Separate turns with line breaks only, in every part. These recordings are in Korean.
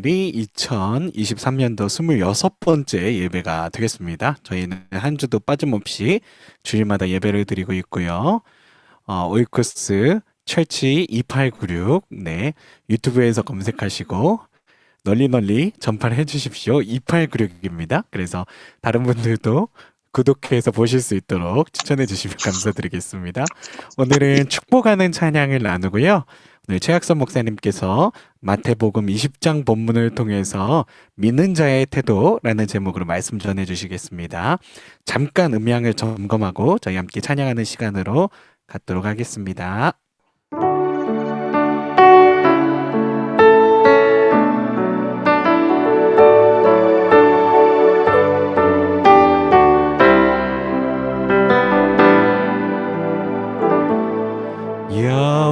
오늘이 2023년도 26번째 예배가 되겠습니다. 저희는 한 주도 빠짐없이 주일마다 예배를 드리고 있고요. 오이쿠스 철치 2896, 네, 유튜브에서 검색하시고 널리 널리 전파를 해주십시오. 2896입니다. 그래서 다른 분들도 구독해서 보실 수 있도록 추천해 주시면 감사드리겠습니다. 오늘은 축복하는 찬양을 나누고요. 오늘 최학선 목사님께서 마태복음 20장 본문을 통해서 믿는 자의 태도라는 제목으로 말씀 전해 주시겠습니다. 잠깐 음향을 점검하고 저희 함께 찬양하는 시간으로 갖도록 하겠습니다.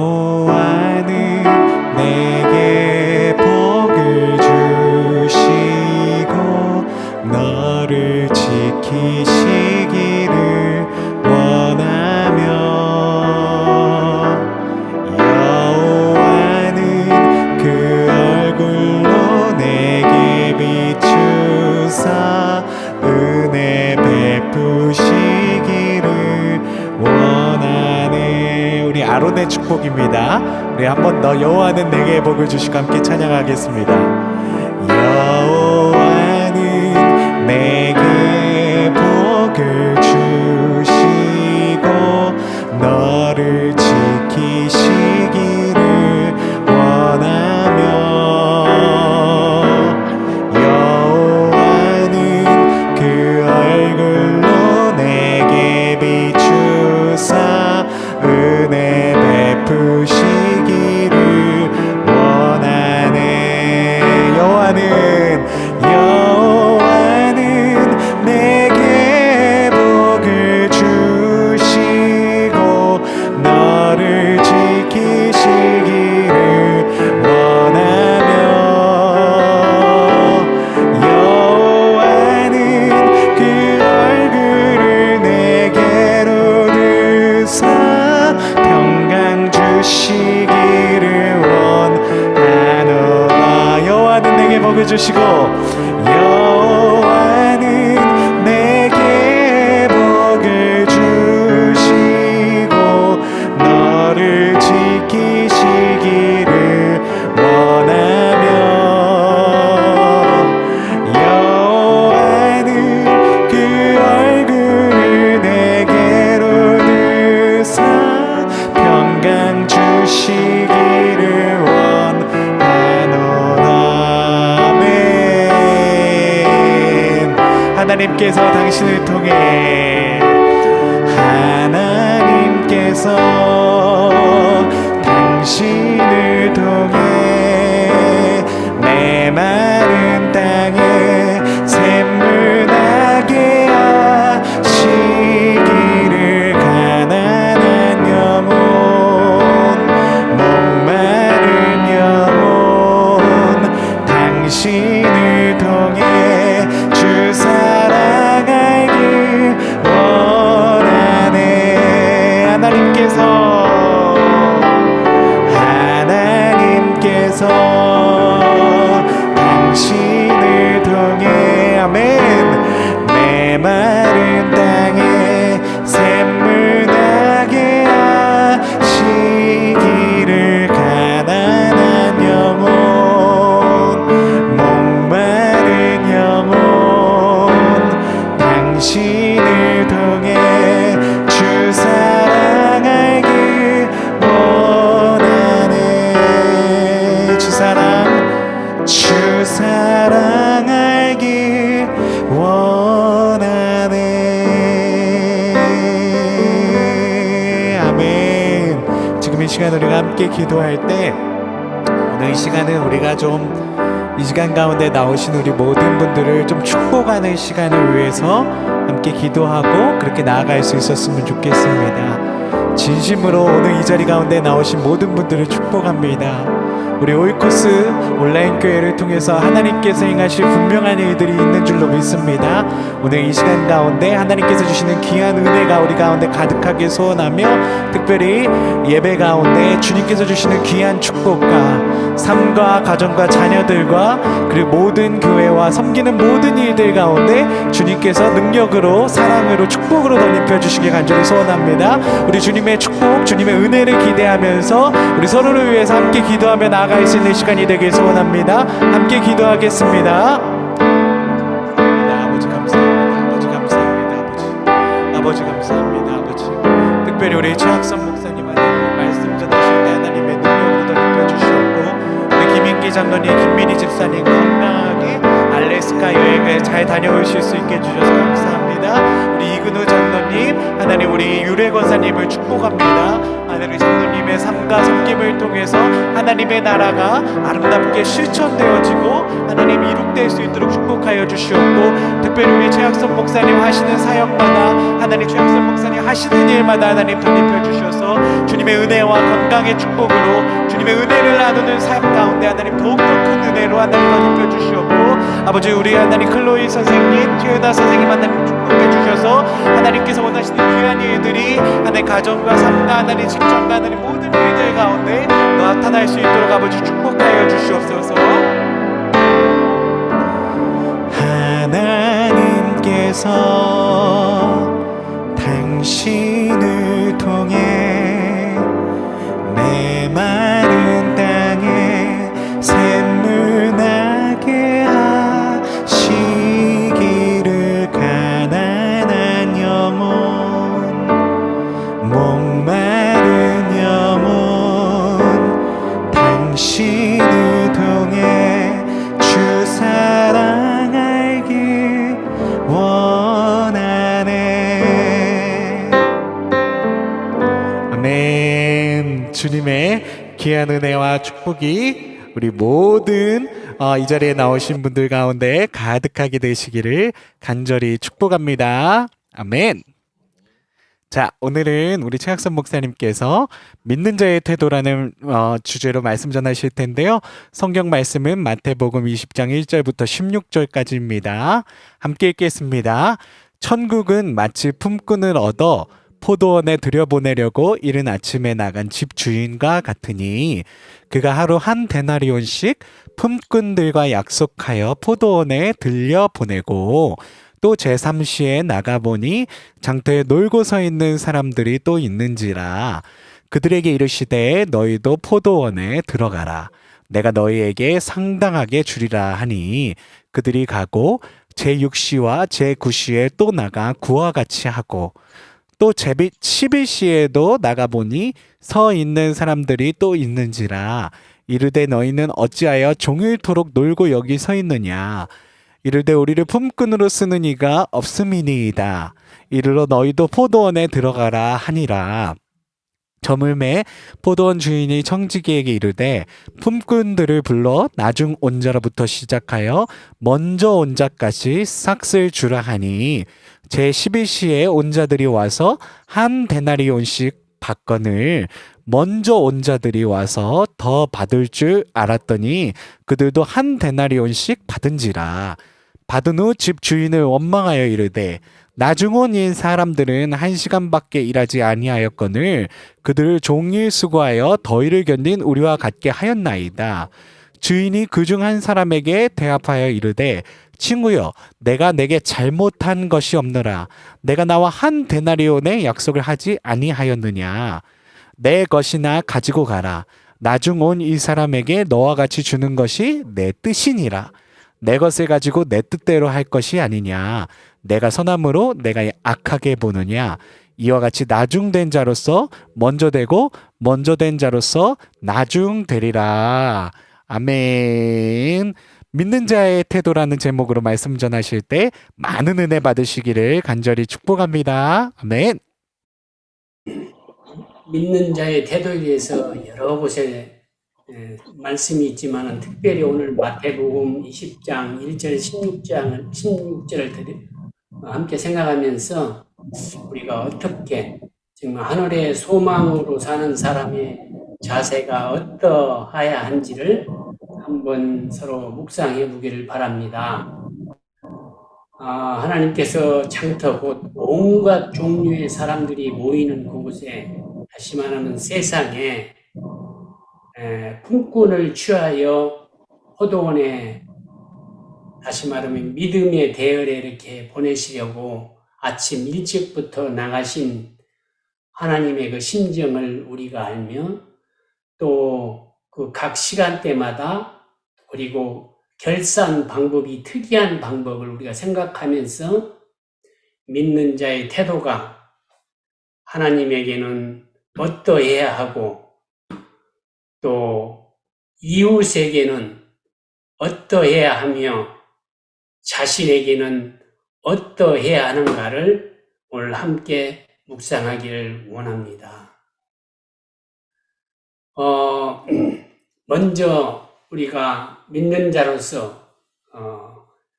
여호와는 내게 복을 주시고 너를 지키시기를 원하며 여호와는 그 얼굴로 내게 비추사 은혜 베푸시기를 원하네. 우리 아론의 축복입니다. 우리 한 번 더 여호와는 내게 복을 주시고 함께 찬양하겠습니다. 여호와는 내게 복을 주시고 너를 지키시기를 원하며 여호와는 그 얼굴로 내게 비추사 은혜 베푸시기를 원하네. 여호와는 내게 복을 주시고 너를 지키시기를 원하며 여호와는 그 얼굴을 내게로 드사 평강 주시기를 원하노라. 여호와는 내게 복을 주시고 여호와는 내게 복을 주시고 너를 지키시기를 원하며 여호와는 그 얼굴을 내게로 드사 평강 주시기를 원하노라. 아멘. 하나님께서 당신을 통해 당신을 통해 내 마른 땅에 샘물 나게 하시기를 가난한 영혼 목마른 영혼 당신을 통해 주 사랑 알길 원하네. 하나님께서 당신을 통해 아멘 내 마른 땅에 샘물 나게 하시기를 가난한 영혼 목마른 영혼 당신을 통해 주 사랑 알길 원하네. 주 사랑 알길 원하네. 아멘. 지금 이 시간 우리가 함께 기도할 때 오늘 이 시간은 우리가 좀 이 시간 가운데 나오신 우리 모든 분들을 좀 축복하는 시간을 위해서 함께 기도하고 그렇게 나아갈 수 있었으면 좋겠습니다. 진심으로 오늘 이 자리 가운데 나오신 모든 분들을 축복합니다. 우리 오이코스 온라인 교회를 통해서 하나님께서 행하실 분명한 일들이 있는 줄로 믿습니다. 오늘 이 시간 가운데 하나님께서 주시는 귀한 은혜가 우리 가운데 가득하게 소원하며, 특별히 예배 가운데 주님께서 주시는 귀한 축복과 삶과 가정과 자녀들과 그리고 모든 교회와 섬기는 모든 일들 가운데 주님께서 능력으로 사랑으로 축복으로 덧입혀 주시기 간절히 소원합니다. 우리 주님의 축복, 주님의 은혜를 기대하면서 우리 서로를 위해서 함께 기도하며 나아갈 수 있는 시간이 되길 소원합니다. 함께 기도하겠습니다. 아버지 감사합니다. 아버지 감사합니다. 아버지 감사합니다. 아버지, 특별히 우리 최학선 목사님 하나님 말씀 전하실 때 하나님의 능력으로 덧입혀 주셨고, 우리 김인기 장로님, 김민희 집사님 건강하게 알래스카 여행을 잘 다녀오실 수 있게 해주셔서 감사합니다. 우리 이근우 장로님, 하나님 우리 유래 권사님을 축복합니다. 하나님 장로님의 삶과 섬김을 통해서 하나님의 나라가 아름답게 실천되어지고 하나님 이룩될 수 있도록 축복하여 주시옵고, 특별히 우리 최학선 목사님 하시는 사역마다 하나님 최학선 목사님 하시는 일마다 하나님 덧입혀 주셔서 주님의 은혜와 건강의 축복으로 주님의 은혜를 나누는 삶 가운데 하나님 더욱더 큰 은혜로 하나님 덧입혀 주시옵고, 아버지 우리 하나님 클로이 선생님, 최은아 선생님 하나님 축복해 주셔서 하나님께서 원하시는 귀한 일들이 하나님 가정과 삶과 하나님 직장과 하나님 모든 일들 가운데 나타날 수 있도록 아버지 축복하여 주시옵소서. 하나님께서 당신을 통해 메마른 땅에 샘물 나게 하시기를, 가난한 영혼, 목마른 영혼, 당신을 통해 주 사랑 알길 원하네. 아멘. 주님의 귀한 은혜와 축복이 우리 모든 이 자리에 나오신 분들 가운데 가득하게 되시기를 간절히 축복합니다. 아멘. 자, 오늘은 우리 최학선 목사님께서 믿는 자의 태도라는 주제로 말씀 전하실 텐데요. 성경 말씀은 마태복음 20장 1절부터 16절까지입니다. 함께 읽겠습니다. 천국은 마치 품꾼을 얻어 포도원에 들여보내려고 이른 아침에 나간 집 주인과 같으니, 그가 하루 한 데나리온씩 품꾼들과 약속하여 포도원에 들려보내고, 또 제3시에 나가보니 장터에 놀고 서 있는 사람들이 또 있는지라. 그들에게 이르시되 너희도 포도원에 들어가라. 내가 너희에게 상당하게 주리라 하니, 그들이 가고 제6시와 제9시에 또 나가 그와 같이 하고, 또 제11시에도 나가보니 서 있는 사람들이 또 있는지라. 이르되 너희는 어찌하여 종일토록 놀고 여기 서 있느냐. 이르되 우리를 품꾼으로 쓰는 이가 없음이니이다. 이르러 너희도 포도원에 들어가라 하니라. 저물매 포도원 주인이 청지기에게 이르되 품꾼들을 불러 나중 온 자로부터 시작하여 먼저 온 자까지 싹쓸 주라 하니, 제11시에 온 자들이 와서 한 데나리온씩 받거늘 먼저 온 자들이 와서 더 받을 줄 알았더니 그들도 한 데나리온씩 받은지라. 받은 후 집 주인을 원망하여 이르되 나중 온 이 사람들은 1시간밖에 일하지 아니하였거늘 그들을 종일 수고하여 더위를 견딘 우리와 같게 하였나이다. 주인이 그중 한 사람에게 대합하여 이르되 친구여, 내가 내게 잘못한 것이 없느라 내가 나와 한 데나리온의 약속을 하지 아니하였느냐. 내 것이나 가지고 가라. 나중 온 이 사람에게 너와 같이 주는 것이 내 뜻이니라. 내 것을 가지고 내 뜻대로 할 것이 아니냐. 내가 선함으로 내가 악하게 보느냐. 이와 같이 나중된 자로서 먼저 되고 먼저 된 자로서 나중되리라. 아멘. 믿는 자의 태도라는 제목으로 말씀 전하실 때 많은 은혜 받으시기를 간절히 축복합니다. 아멘.
믿는 자의 태도에 대해서 여러 곳에 말씀이 있지만 특별히 오늘 마태복음 20장 1절 16절을 함께 생각하면서 우리가 어떻게 정말 하늘의 소망으로 사는 사람의 자세가 어떠해야 한지를 한번 서로 묵상해 보기를 바랍니다. 하나님께서 창터 곧 온갖 종류의 사람들이 모이는 그곳에, 다시 말하면 세상에 품꾼을 취하여 포도원에, 다시 말하면 믿음의 대열에 이렇게 보내시려고 아침 일찍부터 나가신 하나님의 그 심정을 우리가 알며, 또 그 각 시간대마다, 그리고 결산 방법이 특이한 방법을 우리가 생각하면서 믿는 자의 태도가 하나님에게는 어떠해야 하고, 또 이웃에게는 어떠해야 하며 자신에게는 어떠해야 하는가를 오늘 함께 묵상하기를 원합니다. 먼저 우리가 믿는 자로서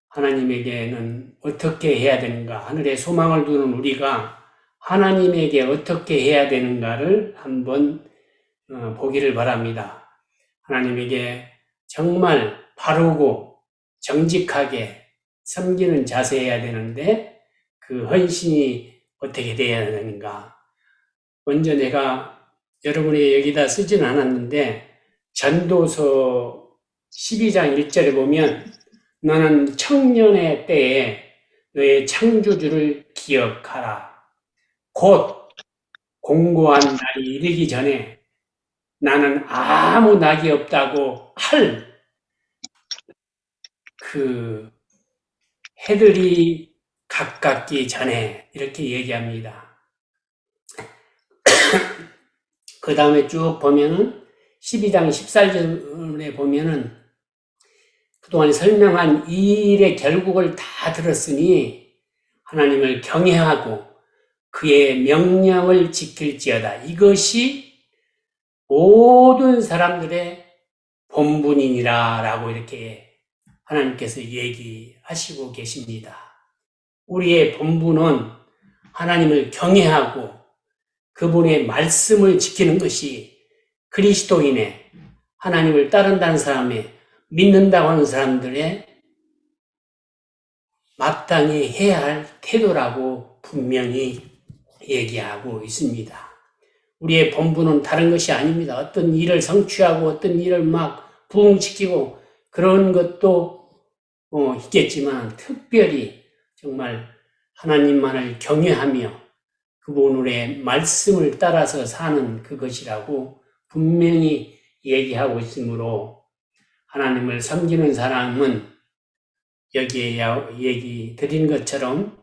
하나님에게는 어떻게 해야 되는가, 하늘에 소망을 두는 우리가 하나님에게 어떻게 해야 되는가를 한번 보기를 바랍니다. 하나님에게 정말 바르고 정직하게 섬기는 자세해야 되는데, 그 헌신이 어떻게 돼야 되는가. 먼저 내가 여러분이 여기다 쓰지는 않았는데, 전도서 12장 1절에 보면 너는 청년의 때에 너의 창조주를 기억하라. 곧 공고한 날이 이르기 전에 나는 아무 낙이 없다고 할 그 해들이 가깝기 전에, 이렇게 얘기합니다. 그 다음에 쭉 보면은 12장 14절에 보면은 그동안 설명한 이 일의 결국을 다 들었으니 하나님을 경외하고 그의 명령을 지킬지어다. 이것이 모든 사람들의 본분이니라 라고 이렇게 하나님께서 얘기하시고 계십니다. 우리의 본분은 하나님을 경외하고 그분의 말씀을 지키는 것이 그리스도인의, 하나님을 따른다는 사람의, 믿는다고 하는 사람들의 마땅히 해야 할 태도라고 분명히 얘기하고 있습니다. 우리의 본분은 다른 것이 아닙니다. 어떤 일을 성취하고 어떤 일을 막 부흥시키고 그런 것도 있겠지만, 특별히 정말 하나님만을 경외하며 그분의 말씀을 따라서 사는 그것이라고 분명히 얘기하고 있으므로, 하나님을 섬기는 사람은 여기에 얘기 드린 것처럼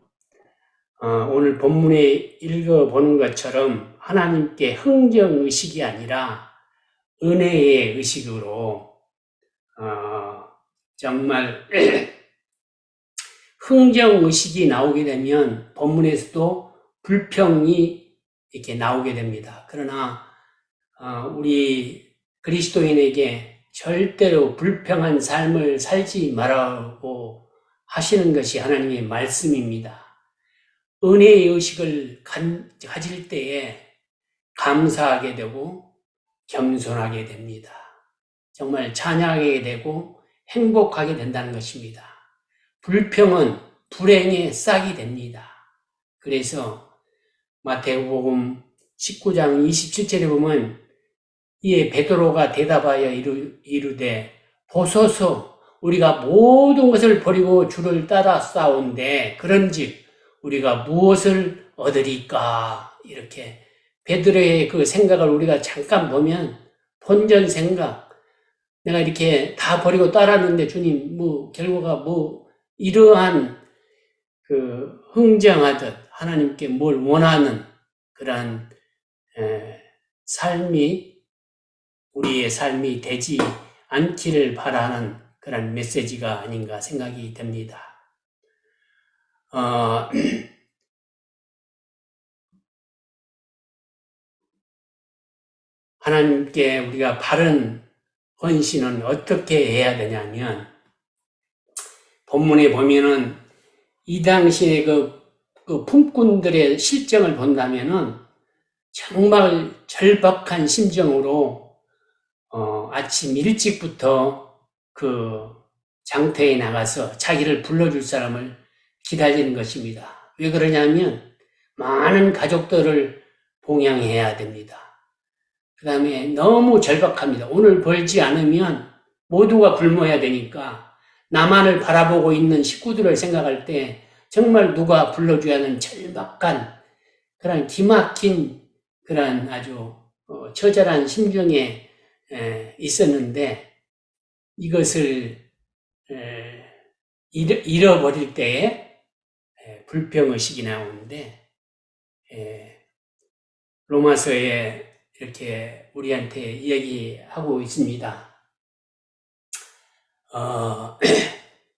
오늘 본문에 읽어보는 것처럼 하나님께 흥정의식이 아니라 은혜의 의식으로 정말 흥정의식이 나오게 되면 본문에서도 불평이 이렇게 나오게 됩니다. 그러나 우리 그리스도인에게 절대로 불평한 삶을 살지 말라고 하시는 것이 하나님의 말씀입니다. 은혜의 의식을 가질 때에 감사하게 되고 겸손하게 됩니다. 정말 찬양하게 되고 행복하게 된다는 것입니다. 불평은 불행의 싹이 됩니다. 그래서 마태복음 19장 27절에 보면 이에 베드로가 대답하여 이르되 보소서 우리가 모든 것을 버리고 주를 따라 싸운데 그런즉 우리가 무엇을 얻으리까. 이렇게 베드로의 그 생각을 우리가 잠깐 보면, 본전 생각, 내가 이렇게 다 버리고 따랐는데 주님 결과가 이러한 그 흥정하듯 하나님께 뭘 원하는 그러한 삶이, 우리의 삶이 되지 않기를 바라는 그런 메시지가 아닌가 생각이 됩니다. 하나님께 우리가 바른 헌신은 어떻게 해야 되냐면, 본문에 보면은 이 당시에 그 품꾼들의 실정을 본다면은 정말 절박한 심정으로 아침 일찍부터 그 장터에 나가서 자기를 불러줄 사람을 기다리는 것입니다. 왜 그러냐면 많은 가족들을 봉양해야 됩니다. 그 다음에 너무 절박합니다. 오늘 벌지 않으면 모두가 굶어야 되니까 나만을 바라보고 있는 식구들을 생각할 때 정말 누가 불러줘야 하는 절박한 그런 기막힌 그런 아주 처절한 심정에 있었는데 이것을 잃어버릴 때에 불평의식이 나오는데 로마서에 이렇게 우리한테 이야기하고 있습니다.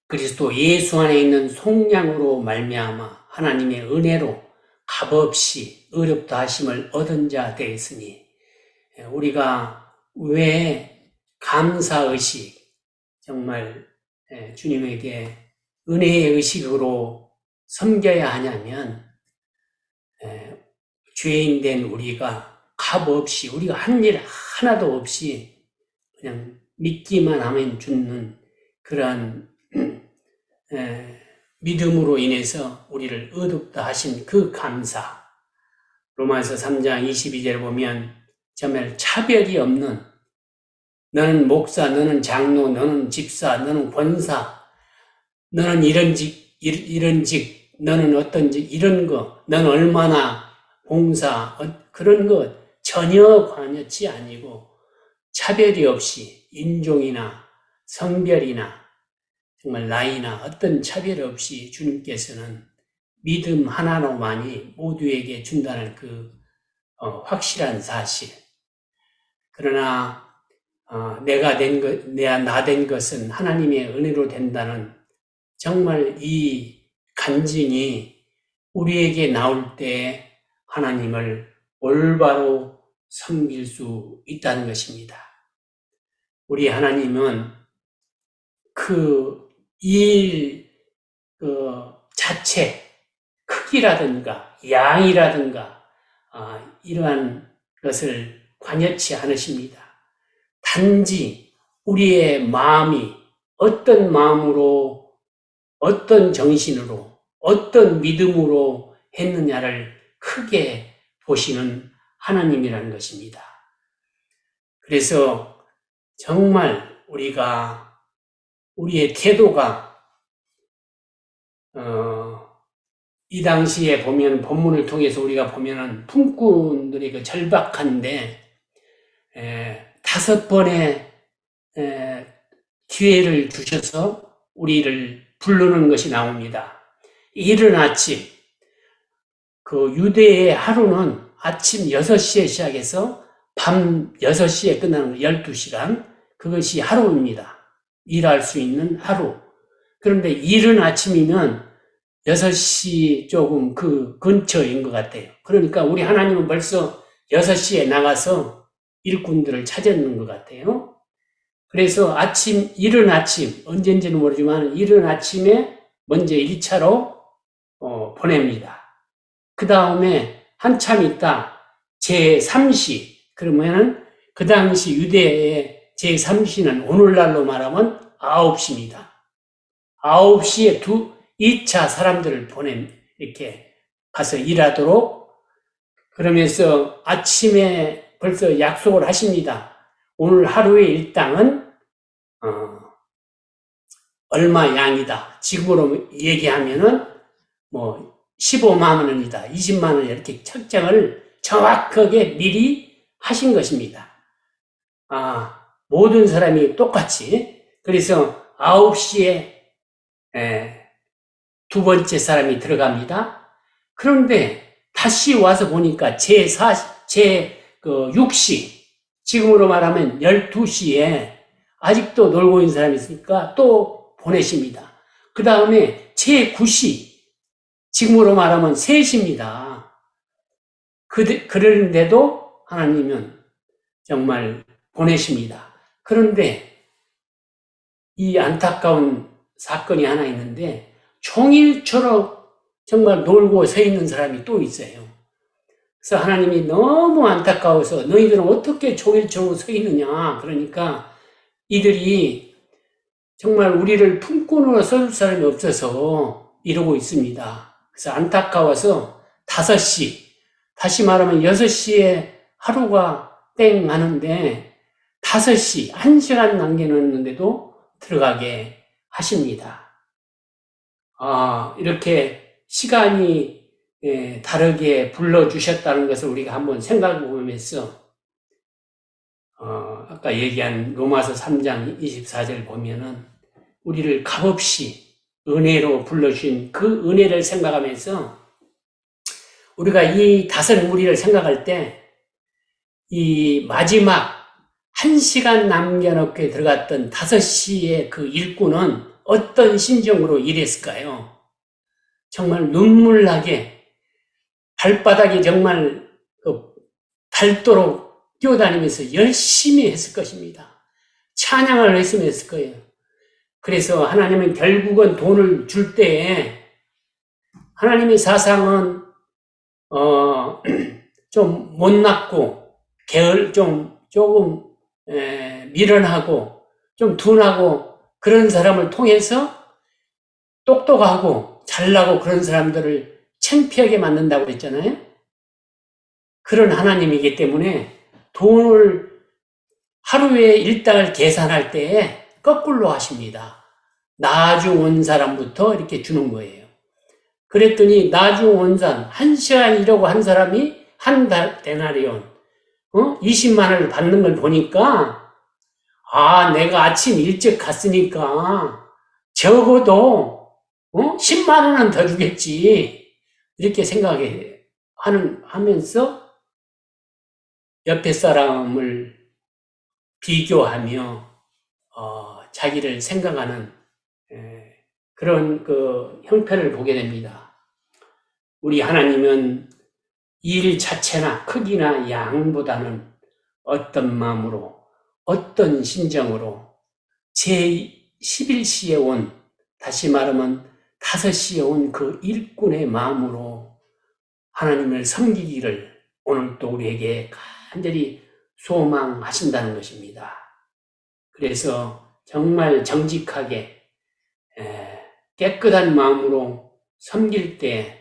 그리스도 예수 안에 있는 속량으로 말미암아 하나님의 은혜로 값없이 의롭다 하심을 얻은 자 되었으니 우리가 왜 감사의식 정말 주님에게 은혜의 의식으로 섬겨야 하냐면 죄인 된 우리가 값없이 우리가 한 일 하나도 없이 그냥 믿기만 하면 죽는 그러한 믿음으로 인해서 우리를 의롭다 하신 그 감사. 로마서 3장 22절에 보면 정말 차별이 없는 너는 목사, 너는 장로, 너는 집사, 너는 권사, 너는 이런 직, 너는 어떤 직, 이런 거, 너는 얼마나 봉사, 그런 것 전혀 관여치 아니고 차별이 없이 인종이나 성별이나 정말 나이나 어떤 차별 없이 주님께서는 믿음 하나로만이 모두에게 준다는 그 확실한 사실. 그러나 나 된 것은 하나님의 은혜로 된다는 정말 이 간증이 우리에게 나올 때 하나님을 올바로 섬길 수 있다는 것입니다. 우리 하나님은 그 일 자체, 크기라든가 양이라든가 이러한 것을 관여치 않으십니다. 단지 우리의 마음이 어떤 마음으로, 어떤 정신으로, 어떤 믿음으로 했느냐를 크게 보시는 하나님이라는 것입니다. 그래서 정말 우리의 태도가 이 당시에 보면 본문을 통해서 우리가 보면은 품꾼들이 그 절박한데 5번의 기회를 주셔서 우리를 부르는 것이 나옵니다. 이른 아침, 그 유대의 하루는 아침 6시에 시작해서 밤 6시에 끝나는 12시간, 그것이 하루입니다. 일할 수 있는 하루. 그런데 이른 아침이면 6시 조금 그 근처인 것 같아요. 그러니까 우리 하나님은 벌써 6시에 나가서 일꾼들을 찾았는 것 같아요. 그래서 이른 아침, 언젠지는 모르지만 이른 아침에 먼저 1차로 보냅니다. 그 다음에 한참 있다 제3시, 그러면은 그 당시 유대의 제3시는 오늘날로 말하면 9시입니다. 9시에 2차 사람들을 이렇게 가서 일하도록, 그러면서 아침에 벌써 약속을 하십니다. 오늘 하루의 일당은 얼마 양이다. 지금으로 얘기하면은 15만 원이다, 20만 원, 이렇게 책정을 정확하게 미리 하신 것입니다. 모든 사람이 똑같이. 그래서 9시에 두 번째 사람이 들어갑니다. 그런데 다시 와서 보니까 제6시, 지금으로 말하면 12시에 아직도 놀고 있는 사람이 있으니까 또 보내십니다. 그 다음에 제9시, 지금으로 말하면 3시입니다. 그런데도 하나님은 정말 보내십니다. 그런데 이 안타까운 사건이 하나 있는데, 종일처럼 정말 놀고 서 있는 사람이 또 있어요. 그래서 하나님이 너무 안타까워서 너희들은 어떻게 종일처럼 서 있느냐, 그러니까 이들이 정말 우리를 품꾼으로 써줄 사람이 없어서 이러고 있습니다. 그래서 안타까워서 5시, 다시 말하면 6시에 하루가 땡 하는데 5시, 1시간 남겨놓는데도 들어가게 하십니다. 이렇게 시간이 다르게 불러주셨다는 것을 우리가 한번 생각해 보면서 아까 얘기한 로마서 3장 24절 보면은 우리를 값없이 은혜로 불러주신 그 은혜를 생각하면서 우리가 이 5무리를 생각할 때 이 마지막 1시간 남겨놓게 들어갔던 5시의 그 일꾼은 어떤 심정으로 일했을까요? 정말 눈물나게 발바닥이 정말 닳도록 뛰어다니면서 열심히 했을 것입니다. 찬양을 했으면 했을 거예요. 그래서 하나님은 결국은 돈을 줄 때에 하나님의 사상은 좀 못났고 조금 미련하고 좀 둔하고 그런 사람을 통해서 똑똑하고 잘나고 그런 사람들을 창피하게 만든다고 그랬잖아요. 그런 하나님이기 때문에 돈을 하루에 일당을 계산할 때에 거꾸로 하십니다. 나중 온 사람부터 이렇게 주는 거예요. 그랬더니 나중 온 사람, 1시간 일하고 한 사람이 한 데나리온 20만 원을 받는 걸 보니까 내가 아침 일찍 갔으니까 적어도 10만 원은 더 주겠지 이렇게 하면서 옆에 사람을 비교하며 자기를 생각하는 그런 그 형편을 보게 됩니다. 우리 하나님은 일 자체나 크기나 양보다는 어떤 마음으로 어떤 심정으로 제11시에 온, 다시 말하면 5시에 온 그 일꾼의 마음으로 하나님을 섬기기를 오늘 또 우리에게 간절히 소망하신다는 것입니다. 그래서 정말 정직하게 깨끗한 마음으로 섬길 때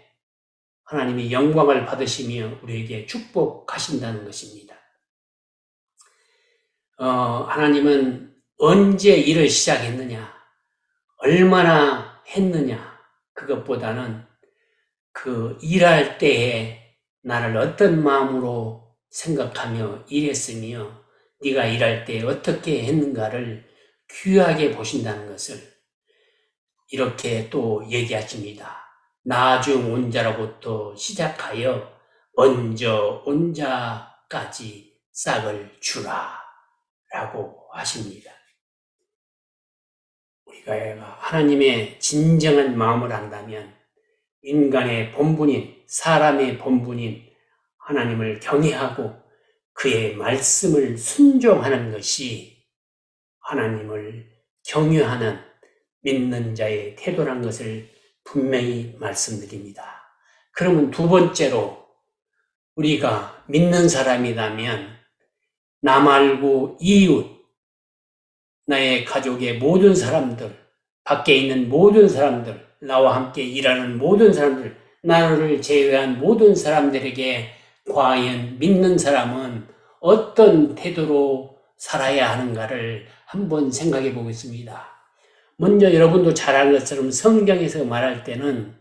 하나님이 영광을 받으시며 우리에게 축복하신다는 것입니다. 하나님은 언제 일을 시작했느냐, 얼마나 했느냐, 그것보다는 그 일할 때에 나를 어떤 마음으로 생각하며 일했으며 네가 일할 때 어떻게 했는가를 귀하게 보신다는 것을 이렇게 또 얘기하십니다. 나중 온 자로부터 시작하여 먼저 온 자까지 싹을 주라 라고 하십니다. 우리가 하나님의 진정한 마음을 안다면 인간의 본분인, 사람의 본분인 하나님을 경외하고 그의 말씀을 순종하는 것이 하나님을 경외하는 믿는 자의 태도란 것을 분명히 말씀드립니다. 그러면 두 번째로 우리가 믿는 사람이라면 나 말고 이웃, 나의 가족의 모든 사람들, 밖에 있는 모든 사람들, 나와 함께 일하는 모든 사람들, 나를 제외한 모든 사람들에게 과연 믿는 사람은 어떤 태도로 살아야 하는가를 한번 생각해 보겠습니다. 먼저 여러분도 잘 아는 것처럼 성경에서 말할 때는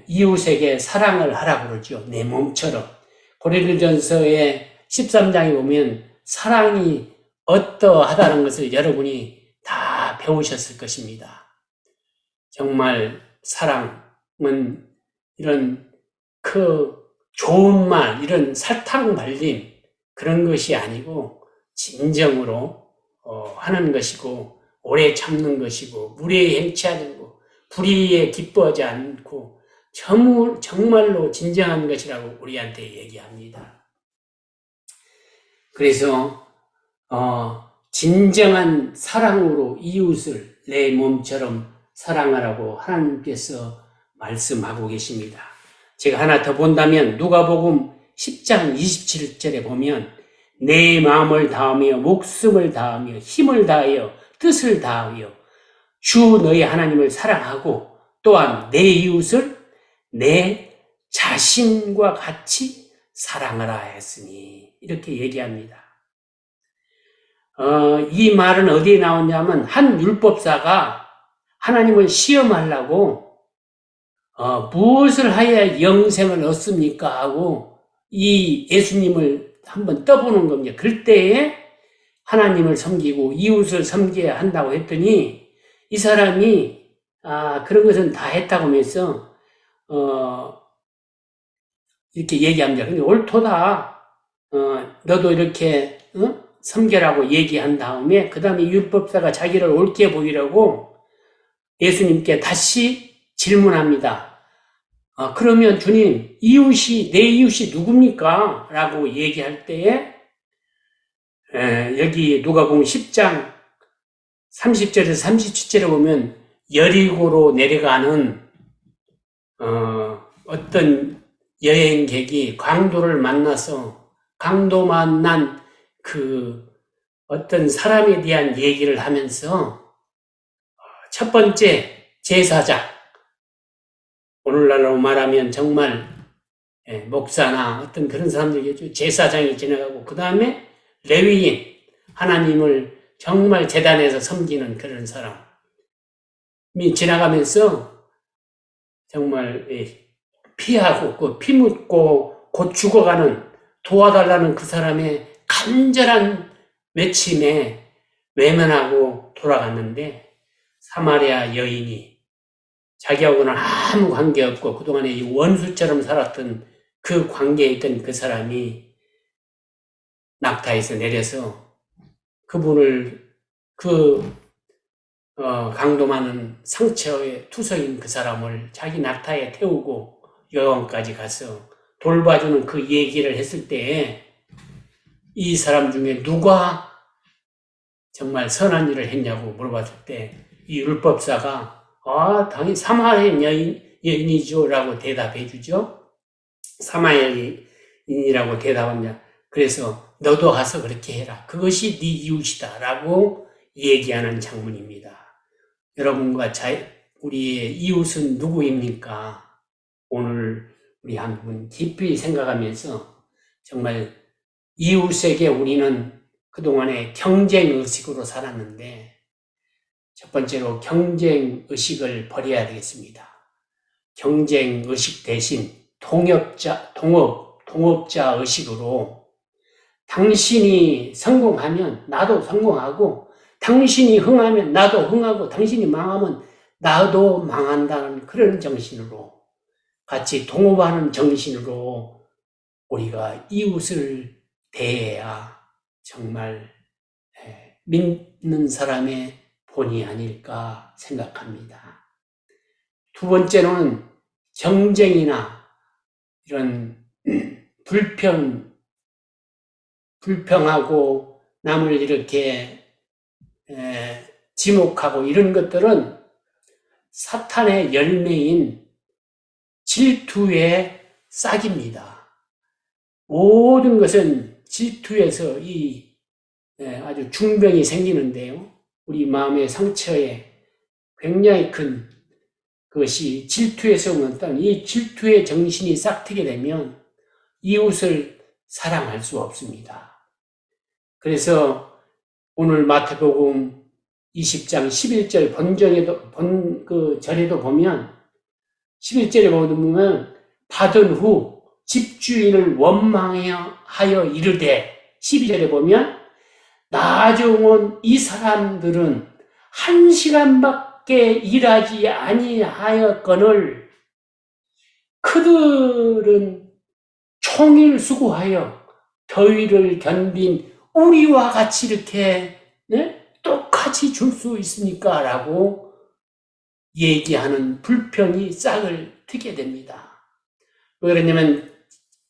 이웃에게 사랑을 하라고 그러죠. 내 몸처럼. 고린도전서의 13장에 보면 사랑이 어떠하다는 것을 여러분이 다 배우셨을 것입니다. 정말 사랑은 이런 좋은 말, 이런 설탕 발림 그런 것이 아니고 진정으로 하는 것이고 오래 참는 것이고 무례히 행치하지 않고 불의에 기뻐하지 않고 정말로 진정한 것이라고 우리한테 얘기합니다. 그래서 진정한 사랑으로 이웃을 내 몸처럼 사랑하라고 하나님께서 말씀하고 계십니다. 제가 하나 더 본다면 누가복음 10장 27절에 보면 내 마음을 다하며 목숨을 다하며 힘을 다하여 뜻을 다하여 주 너희 하나님을 사랑하고 또한 내 이웃을 내 자신과 같이 사랑하라 했으니 이렇게 얘기합니다. 이 말은 어디에 나오냐면 한 율법사가 하나님을 시험하려고 무엇을 하여야 영생을 얻습니까? 하고 이 예수님을 한번 떠보는 겁니다. 그럴 때에 하나님을 섬기고 이웃을 섬겨야 한다고 했더니 이 사람이 그런 것은 다 했다고 하면서 이렇게 얘기합니다. 근데 옳도다. 너도 이렇게 섬겨라고 얘기한 다음에 그 다음에 율법사가 자기를 옳게 보이려고 예수님께 다시 질문합니다. 그러면 주님, 내 이웃이 누굽니까? 라고 얘기할 때에 여기 누가복음 10장 30절에서 37절에 보면 여리고로 내려가는 어떤 여행객이 강도를 만나서 강도 만난 그 어떤 사람에 대한 얘기를 하면서 첫 번째 제사장, 오늘날로 말하면 정말 목사나 어떤 그런 사람들이겠죠. 제사장이 지나가고 그 다음에 레위인, 하나님을 정말 제단에서 섬기는 그런 사람이 지나가면서 정말 피하고 피 묻고 곧 죽어가는 도와달라는 그 사람의 간절한 외침에 외면하고 돌아갔는데 사마리아 여인이 자기하고는 아무 관계없고 그동안에 이 원수처럼 살았던 그 관계에 있던 그 사람이 낙타에서 내려서 그분을 강도 많은 상처에 투성인 그 사람을 자기 낙타에 태우고 여왕까지 가서 돌봐주는 그 얘기를 했을 때에 이 사람 중에 누가 정말 선한 일을 했냐고 물어봤을 때 이 율법사가 당연히 사마리아 여인이죠 라고 대답해 주죠. 사마리아인이라고 대답합니다. 그래서 너도 가서 그렇게 해라. 그것이 네 이웃이다 라고 얘기하는 장문입니다. 여러분과 우리의 이웃은 누구입니까? 오늘 우리 한번 깊이 생각하면서 정말 이웃에게 우리는 그동안에 경쟁의식으로 살았는데 첫 번째로 경쟁의식을 버려야 되겠습니다. 경쟁의식 대신 동업자 의식으로 당신이 성공하면 나도 성공하고 당신이 흥하면 나도 흥하고 당신이 망하면 나도 망한다는 그런 정신으로 같이 동업하는 정신으로 우리가 이웃을 대해야 정말 믿는 사람의 본이 아닐까 생각합니다. 두 번째는 경쟁이나 이런 불평하고 남을 이렇게 지목하고 이런 것들은 사탄의 열매인 질투의 싹입니다. 모든 것은 질투에서 아주 중병이 생기는데요. 우리 마음의 상처에 굉장히 큰 그것이 질투에서 오는 이 질투의 정신이 싹트게 되면 이웃을 사랑할 수 없습니다. 그래서 오늘 마태복음 20장 11절 절에도 보면 11절에 보면 받은 후 집주인을 원망하여 이르되 12절에 보면 나중은 이 사람들은 1시간밖에 일하지 아니하였거늘 그들은 총일 수고하여 더위를 견딘 우리와 같이 이렇게 똑같이 줄 수 있습니까? 라고 얘기하는 불평이 싹을 트게 됩니다. 왜 그러냐면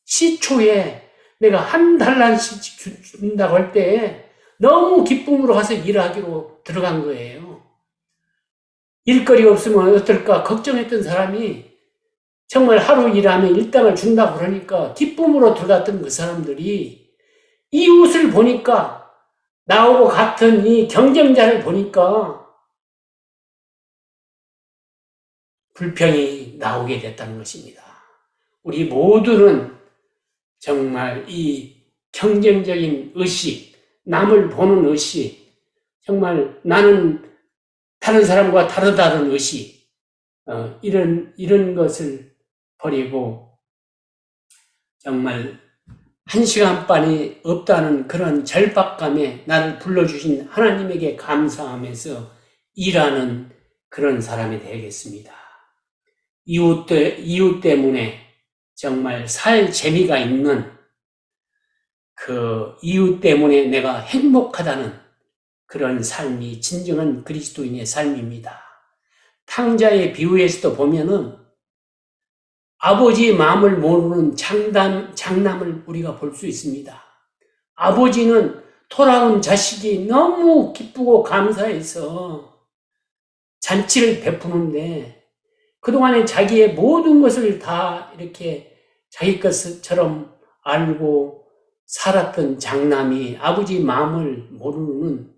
시초에 내가 한 달란씩 준다고 할 때 너무 기쁨으로 가서 일하기로 들어간 거예요. 일거리 없으면 어떨까 걱정했던 사람이 정말 하루 일하면 일당을 준다고 그러니까 기쁨으로 들어갔던 그 사람들이 이웃을 보니까, 나하고 같은 이 경쟁자를 보니까 불평이 나오게 됐다는 것입니다. 우리 모두는 정말 이 경쟁적인 의식, 남을 보는 의식, 정말 나는 다른 사람과 다르다는 의식, 이런 것을 버리고 정말 1시간 반이 없다는 그런 절박감에 나를 불러주신 하나님에게 감사하면서 일하는 그런 사람이 되겠습니다. 이웃 때문에 정말 살 재미가 있는 그 이웃 때문에 내가 행복하다는 그런 삶이 진정한 그리스도인의 삶입니다. 탕자의 비유에서도 보면은 아버지의 마음을 모르는 장남을 우리가 볼 수 있습니다. 아버지는 돌아온 자식이 너무 기쁘고 감사해서 잔치를 베푸는데 그동안에 자기의 모든 것을 다 이렇게 자기 것처럼 알고 살았던 장남이 아버지 마음을 모르는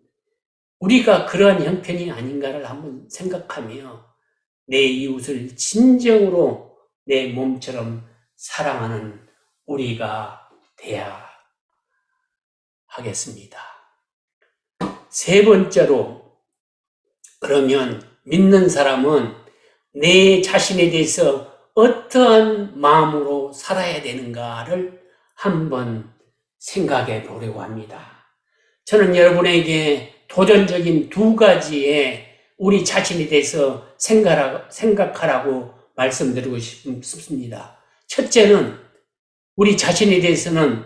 우리가 그러한 형편이 아닌가를 한번 생각하며 내 이웃을 진정으로 내 몸처럼 사랑하는 우리가 돼야 하겠습니다. 세 번째로, 그러면 믿는 사람은 내 자신에 대해서 어떠한 마음으로 살아야 되는가를 한번 생각해 보려고 합니다. 저는 여러분에게 도전적인 2가지의 우리 자신에 대해서 생각하라고 말씀드리고 싶습니다. 첫째는 우리 자신에 대해서는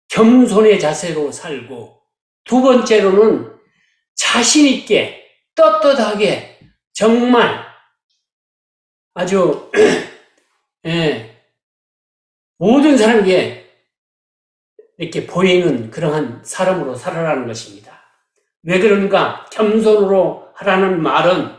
겸손의 자세로 살고, 2번째로는 자신 있게 떳떳하게 정말 아주 모든 사람에게 이렇게 보이는 그러한 사람으로 살아라는 것입니다. 왜 그런가? 겸손으로 하라는 말은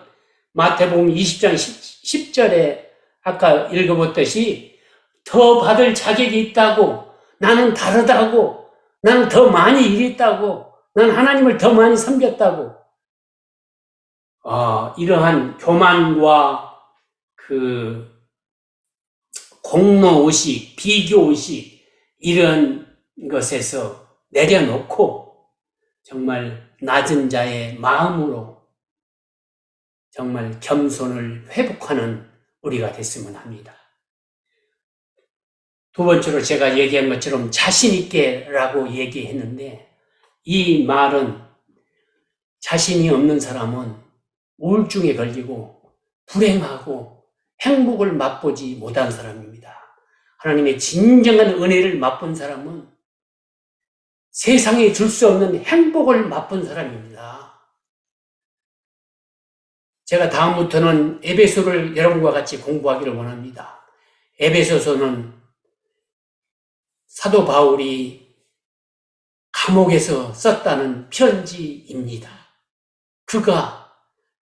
마태복음 20장 10절에 아까 읽어봤듯이 더 받을 자격이 있다고, 나는 다르다고, 나는 더 많이 일했다고, 나는 하나님을 더 많이 섬겼다고, 이러한 교만과 그 공로의식, 비교의식 이런 것에서 내려놓고 정말 낮은 자의 마음으로 정말 겸손을 회복하는 우리가 됐으면 합니다. 2번째로 제가 얘기한 것처럼 자신 있게라고 얘기했는데, 이 말은 자신이 없는 사람은 우울증에 걸리고 불행하고 행복을 맛보지 못한 사람입니다. 하나님의 진정한 은혜를 맛본 사람은 세상에 줄 수 없는 행복을 맛본 사람입니다. 제가 다음부터는 에베소를 여러분과 같이 공부하기를 원합니다. 에베소서는 사도 바울이 감옥에서 썼다는 편지입니다. 그가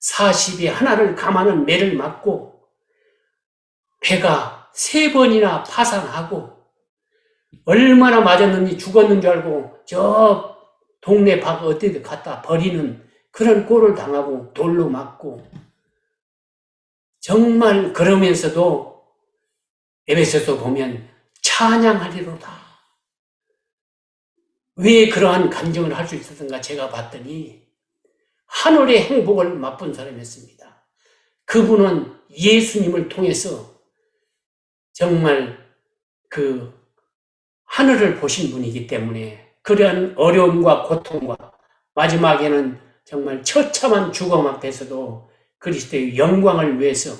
40에 하나를 감하는 매를 맞고 배가 3번이나 파산하고 얼마나 맞았는지 죽었는 줄 알고 저 동네 밭 어디 갖다 버리는 그런 꼴을 당하고 돌로 맞고, 정말 그러면서도 에베소서 보면 찬양하리로다. 왜 그러한 감정을 할 수 있었던가 제가 봤더니 하늘의 행복을 맛본 사람이었습니다. 그분은 예수님을 통해서 정말 그 하늘을 보신 분이기 때문에 그러한 어려움과 고통과 마지막에는 정말 처참한 죽음 앞에서도 그리스도의 영광을 위해서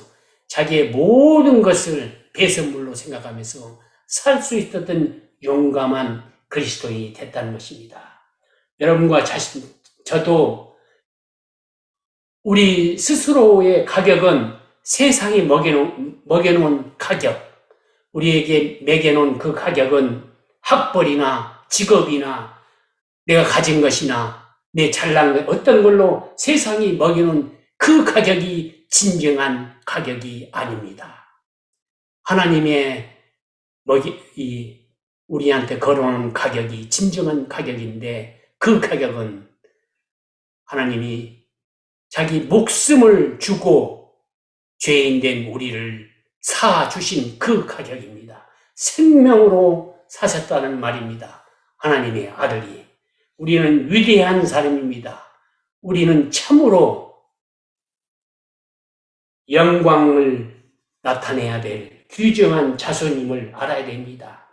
자기의 모든 것을 배설물로 생각하면서 살 수 있었던 용감한 그리스도인이 됐다는 것입니다. 여러분과 저도 우리 스스로의 가격은 세상이 먹여놓은 가격, 우리에게 매겨놓은 그 가격은 학벌이나 직업이나 내가 가진 것이나 내 잘난 것, 어떤 걸로 세상이 먹여놓은 그 가격이 진정한 가격이 아닙니다. 하나님의 우리한테 걸어오는 가격이 진정한 가격인데 그 가격은 하나님이 자기 목숨을 주고 죄인된 우리를 사주신 그 가격입니다. 생명으로 사셨다는 말입니다. 하나님의 아들이. 우리는 위대한 사람입니다. 우리는 참으로 영광을 나타내야 될 귀중한 자손임을 알아야 됩니다.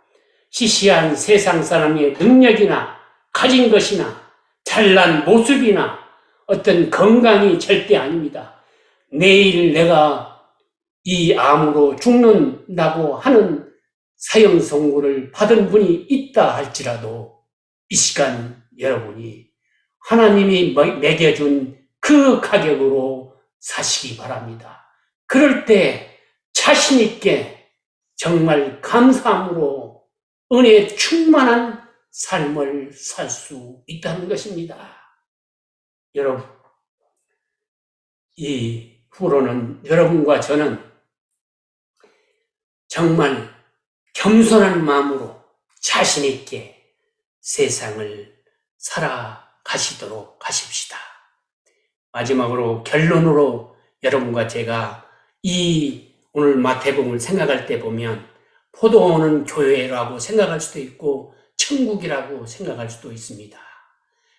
시시한 세상 사람의 능력이나 가진 것이나 잘난 모습이나 어떤 건강이 절대 아닙니다. 내일 내가 이 암으로 죽는다고 하는 사형 선고를 받은 분이 있다 할지라도 이 시간 여러분이 하나님이 매겨준 그 가격으로 사시기 바랍니다. 그럴 때 자신 있게 정말 감사함으로 은혜에 충만한 삶을 살 수 있다는 것입니다. 여러분, 이 후로는 여러분과 저는 정말 겸손한 마음으로 자신 있게 세상을 살아가시도록 하십시다. 마지막으로 결론으로 여러분과 제가 이 오늘 마태복음을 생각할 때 보면 포도원은 교회라고 생각할 수도 있고 천국이라고 생각할 수도 있습니다.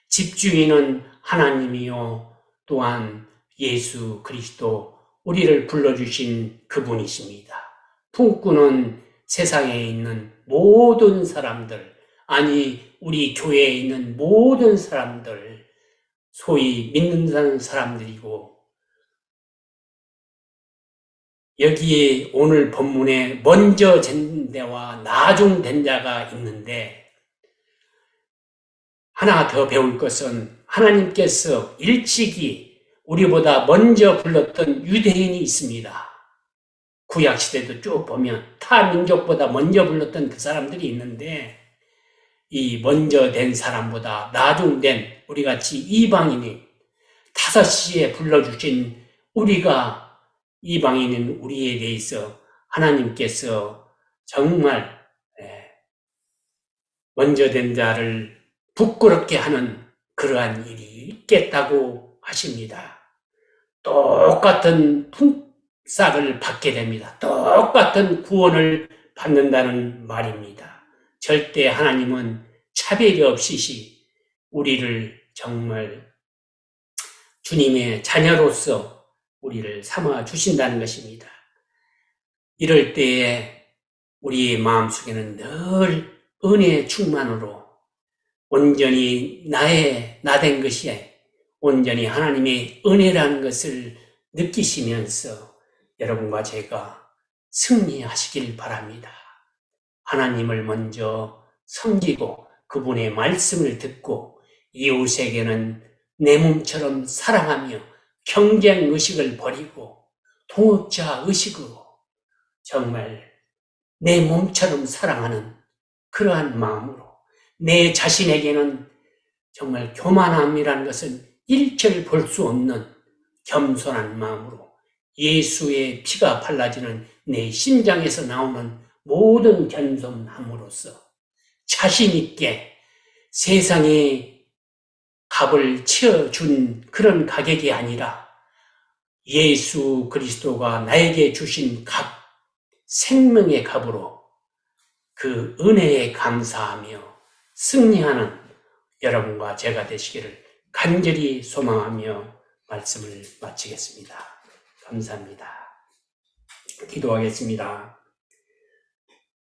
집주인은 하나님이요 또한 예수 그리스도 우리를 불러주신 그분이십니다. 품꾼은 세상에 있는 모든 사람들, 아니 우리 교회에 있는 모든 사람들, 소위 믿는다는 사람들이고, 여기에 오늘 본문에 먼저 된 자와 나중 된 자가 있는데, 하나 더 배울 것은 하나님께서 일찍이 우리보다 먼저 불렀던 유대인이 있습니다. 구약시대도 쭉 보면 타 민족보다 먼저 불렀던 그 사람들이 있는데, 이 먼저 된 사람보다 나중 된 우리같이 이방인이 5시에 불러주신 우리가 이방인인 우리에 대해서 하나님께서 정말 먼저 된 자를 부끄럽게 하는 그러한 일이 있겠다고 하십니다. 똑같은 품삯을 받게 됩니다. 똑같은 구원을 받는다는 말입니다. 절대 하나님은 차별이 없이 우리를 정말 주님의 자녀로서 우리를 삼아 주신다는 것입니다. 이럴 때에 우리의 마음속에는 늘 은혜의 충만으로 온전히 나된 것이 온전히 하나님의 은혜라는 것을 느끼시면서 여러분과 제가 승리하시길 바랍니다. 하나님을 먼저 섬기고 그분의 말씀을 듣고 이웃에게는 내 몸처럼 사랑하며 경쟁 의식을 버리고 동업자 의식으로 정말 내 몸처럼 사랑하는 그러한 마음으로 내 자신에게는 정말 교만함이라는 것은 일절 볼 수 없는 겸손한 마음으로 예수의 피가 발라지는 내 심장에서 나오는 모든 겸손함으로써 자신 있게 세상에 값을 치어준 그런 가격이 아니라 예수 그리스도가 나에게 주신 값, 생명의 값으로 그 은혜에 감사하며 승리하는 여러분과 제가 되시기를 간절히 소망하며 말씀을 마치겠습니다. 감사합니다. 기도하겠습니다.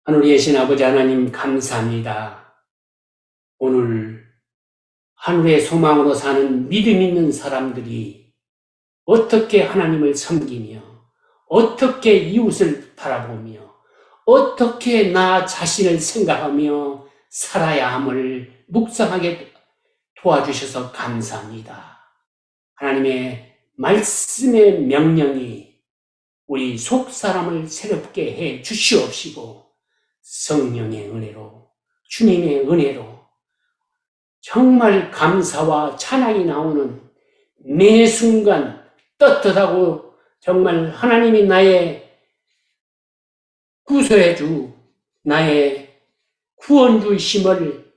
하늘에 계신 아버지 하나님 감사합니다. 오늘 하늘의 소망으로 사는 믿음 있는 사람들이 어떻게 하나님을 섬기며 어떻게 이웃을 바라보며 어떻게 나 자신을 생각하며 살아야 함을 묵상하게 도와주셔서 감사합니다. 하나님의 말씀의 명령이 우리 속 사람을 새롭게 해 주시옵시고 성령의 은혜로 주님의 은혜로 정말 감사와 찬양이 나오는 매 순간 떳떳하고 정말 하나님이 나의 구소의 주, 나의 구원주심을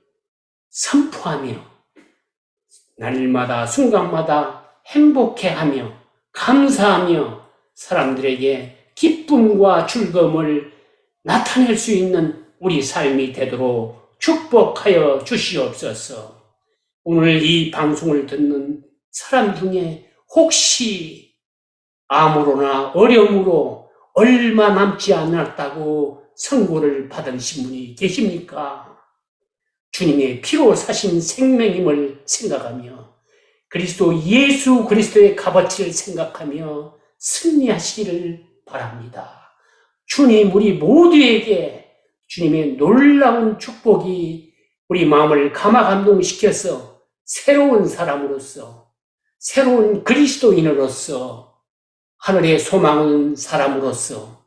선포하며 날마다 순간마다 행복해하며 감사하며 사람들에게 기쁨과 즐거움을 나타낼 수 있는 우리 삶이 되도록 축복하여 주시옵소서. 오늘 이 방송을 듣는 사람 중에 혹시 암으로나 어려움으로 얼마 남지 않았다고 선고를 받으신 분이 계십니까? 주님의 피로 사신 생명임을 생각하며 그리스도 예수 그리스도의 값어치를 생각하며 승리하시기를 바랍니다. 주님 우리 모두에게 주님의 놀라운 축복이 우리 마음을 감화감동시켜서 새로운 사람으로서 새로운 그리스도인으로서 하늘의 소망은 사람으로서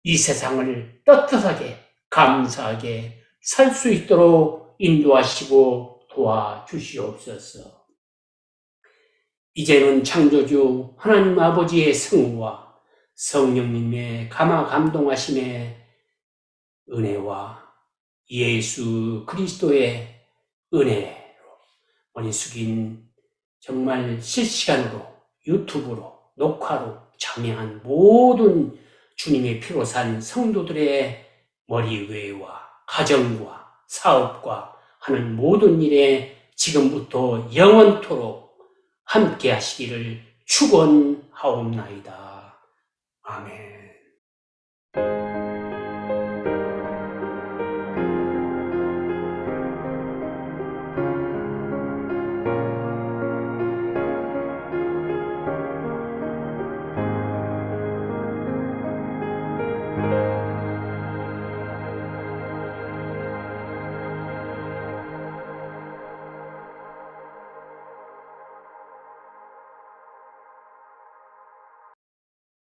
이 세상을 떳떳하게 감사하게 살 수 있도록 인도하시고 도와주시옵소서. 이제는 창조주 하나님 아버지의 성과 성령님의 감화 감동하심의 은혜와 예수 그리스도의 은혜로 머리 숙인 정말 실시간으로 유튜브로 녹화로 참여한 모든 주님의 피로 산 성도들의 머리 위와 가정과 사업과 하는 모든 일에 지금부터 영원토록 함께 하시기를 축원하옵나이다. 아멘.